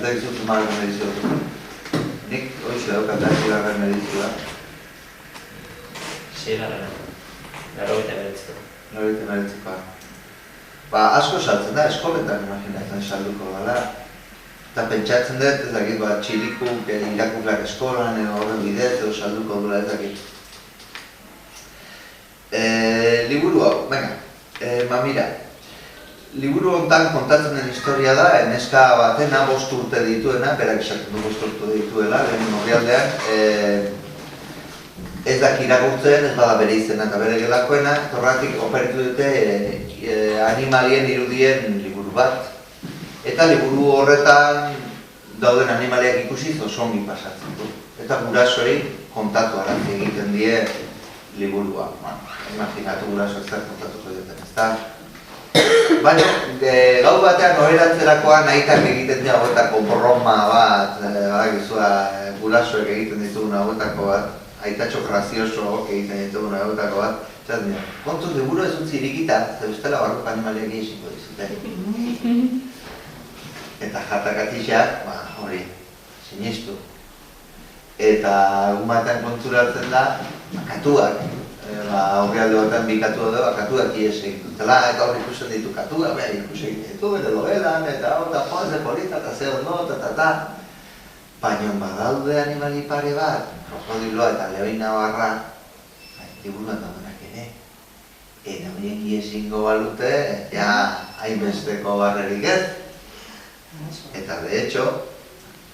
Eta dizut magarren edizioa. Nik hoxe daukat bigarren edizioa. Seigarrena. 89. 89. Asko saltzen da, eskoletan imaginatzen salduko dela. Eta pentsatzen dut, ez dakit, txilikuk irakurlak eskolan edo horren bidez edo salduko duela ez dakit. Liburu hau, venga, mira. Liburu honetan kontatzen den historia da, neska batena 5 urte dituena, berak esaten du 5 urte dituela, lehen orrialdean, ez daki irakurtzen, ez bada bere izena eta bere gelakoena, horregatik operitu dute animalien irudien liburu bat. Eta liburu horretan dauden animaliak ikusiz oso ongi pasatzen du. Eta gurasoei kontatu arazi egiten die liburua. Imaginatu guraso zer kontatuko duten, ezta? Baina, gau batean oheratzerakoan nahitak egiten dira hauetako broma bat, gurasoek egiten ditugun hauetako bat, aitatxo grazioso egiten ditugun hauetako bat, esaten dira, kontuz liburu ez utzi irikita, ze bestela barruko animaliak egiziko dizuten. Eta jatakatixak, hori, sinistu. Eta egun batean konturatzen da, katuak. Horrealde batean bi katua da, katuak ies egin dutela, eta hor ikusten ditu katuak, ikusen egin ditu, bere logelan, eta ze polita, eta ze ondo, eta. Baina badaude animali pare bat, krokodiloa eta lehoina barra, liburuan daudenak ere. Eta horiek ies ingo balute, hainbesteko barrerik ez. Eta de hecho,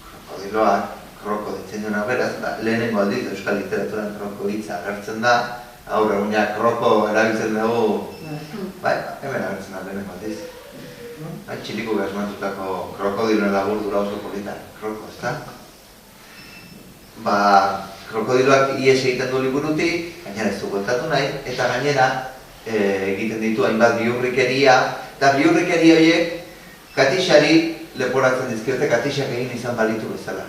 krokodiloak, kroko ditzen duena beraz, lehenengo aldiz euskal literaturan kroko hitza agertzen da, gaur egunak kroko erabiltzen dugu, hemen agertzen da lehenengo aldiz. Txiliko gazmatutako krokodiloen laburdura oso polita, kroko, ezta? Krokodiloak ies egiten du liburutik, gainera ez du bueltatu nahi, eta gainera egiten ditu hainbat bihurrikeria, eta bihurrikeria horiek katixari leporatzen dizkiote katixak egin izan balitu bezala.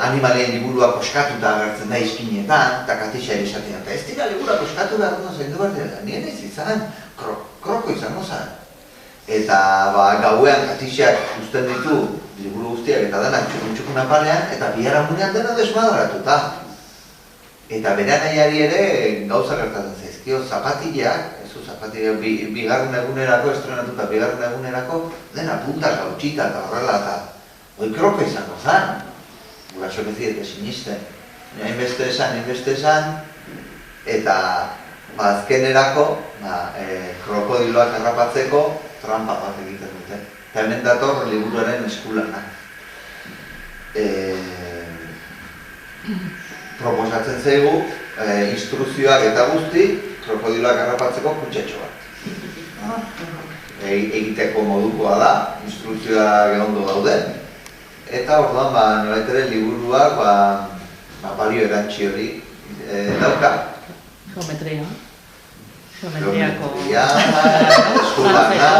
Animalien liburua koskatuta agertzen da izkinetan, eta katixari esaten da. Ez dira liburua koskatu behar dut zaindu behar dira, nien ez izan, kroko izango zan. Eta gauean katixak usten ditu liburu guztiak eta denak txukun apalean, eta biharamunean dena desmadratuta. Eta bere nahiari ere gauza gertatzen zaizkio, zapatileak, bigarren egunerako, estrenatuta bigarren egunerako, dena puntak gautxita eta horrela eta hoi kroko izango zan. Guraso bezidete sinisten. Hainbeste esan, eta azkenerako krokodiloak harrapatzeko trampa bat egiten dute. Eta hemen dator liburuaren eskulana. Proposatzen zaigu, instrukzioak eta guzti, krokodiloak harrapatzeko kutxetxo bat. Egiteko modukoa da, instrukzioak ondo daude. Eta orduan, nolait ere liburuak balio erantzi hori dauka. Geometria. Geometriako... Eskulana...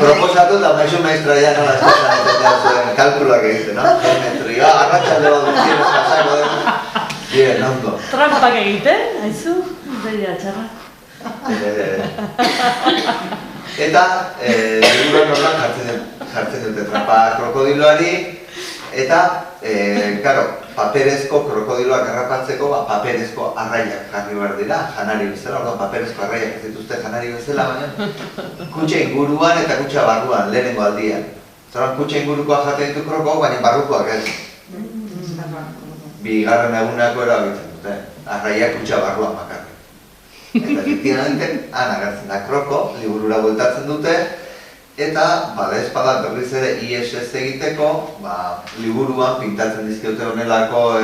Proposatu eta maizu maestra ya nola esan kalkulak egiten, no? Geometria, arratxalde bat duzien eskazako den. Bien, ondo. Trampak egiten, haizu, beria txarra. Eta, liburuan horren jartzen dute trampa krokodiloari, eta, karo, paperezko krokodiloak harrapatzeko, paperezko arraiak jarri behar dira, janari bezala, orduan paperezko arraiak ez dituzte janari bezala, baina kutxa inguruan eta kutxa barruan, lehenengo aldian. Zoran kutxa ingurukoa jaten ditu kroko, baina barrukoak ez. Bigarren egunako erabiltzen dute, arraiak kutxa barruan bakarrik. Eta efectivamente, han agertzen da kroko, liburura bueltatzen dute, eta espada berriz ere ISS egiteko, liburuan pintatzen dizkiote honelako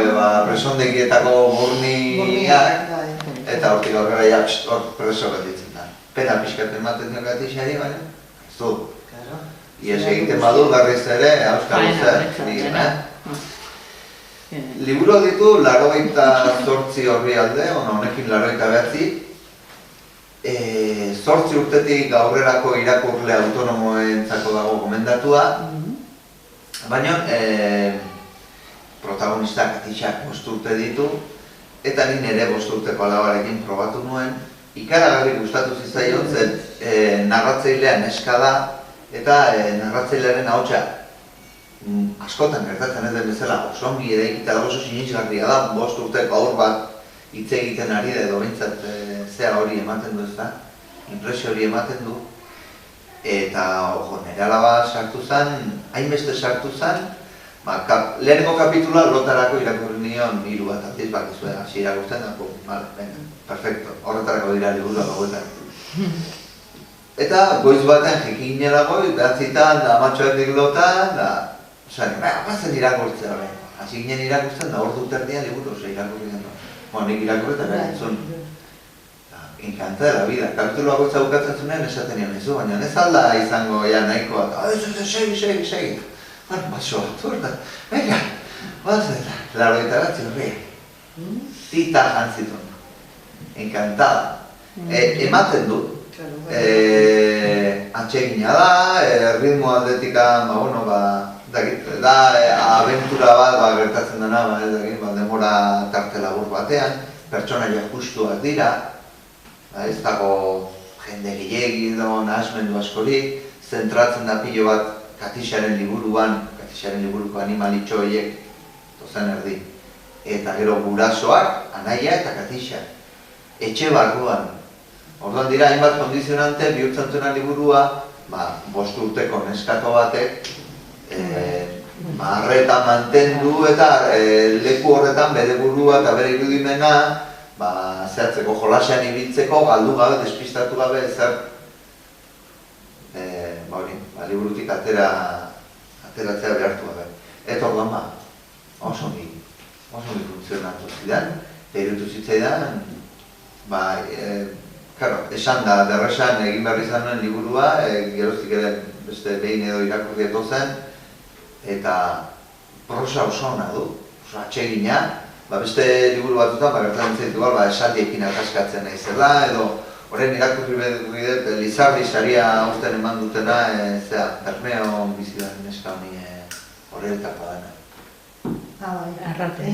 presondegietako burniak, eta hortik aurrera hor preso gelditzen da. Pena pixkat ematen dio katixari, baina ez du. ISS egiten badu berriz ere, auskal luzer. Liburu ditu 88 orrialde, honekin 89, 8 urtetik aurrerako irakurle autonomoentzako dago gomendatua, baina protagonistak katixak 5 urte ditu, eta ni nire 5 urteko alabarekin probatu nuen, ikaragarri gustatu zitzaion zen narratzailea neska da eta narratzailearen ahotsa askotan gertatzen ez den bezala oso ongi eraikita dago, oso sinisgarria da, 5 urteko haur bat hitz egiten ari da edo behintzat zea hori ematen du ez da, impresio hori ematen du. Eta, nire alaba sartu zen, hainbeste sartu zen, lehenengo kapitula lotarako irakurri nion 3 bat aldiz bakizue, hasi irakurtzen dago, perfecto, horretarako dira liburua gauetan. Eta goiz batean jekin nela goi, behatzitan, da amatxoetik lotan, da, bazen irakurtzea horrein. Hasi ginen irakurtzen, da hor dut erdian liburu, irakurri den. Nik irakurri eta behar entzun. Encanta de la vida. Kapituloa gotza bukatzen zunean esaten nion ezu, baina ez alda izango ja nahikoa. Segi. Baso batu eta, venga, bazen, laroitaratzi horri. Tita jantzitun. Encantada. Ematen du. Atsegina da, ritmo atletika, da abentura bat gertatzen dena, demora tarte labur batean, pertsonaia justuak dira, ez dago jende gehiegi edo nahasmendu askorik, zentratzen da pilo bat Katixaren liburuko animalitxo horiek tozen erdi. Eta gero gurasoak, anaia eta Katixa, etxe barruan. Orduan dira, hainbat kondizionante bihurtzen zuena liburua, 5 urteko neskato batek, arreta mantendu eta leku horretan bere burua eta bere irudimena zehatzeko jolasean ibiltzeko, galdu gabe, despistatu gabe, zer liburutik ateratzea behartu gabe. Eta orduan oso ongi funtzionatu zidan, behirutu zitzaidan, esan da, derresan egin behar izan nuen liburua, geroztik ere beste behin edo irakurri eto zen, eta prosa oso ona du, oso atsegina, beste liburu batutan, gertatzen zaitu esaldiekin akaskatzen naizela, edo horren irakurri dut, Lizardi saria aurten eman dutena, Bermeo bizidan neska honi horretako dena. Arrate.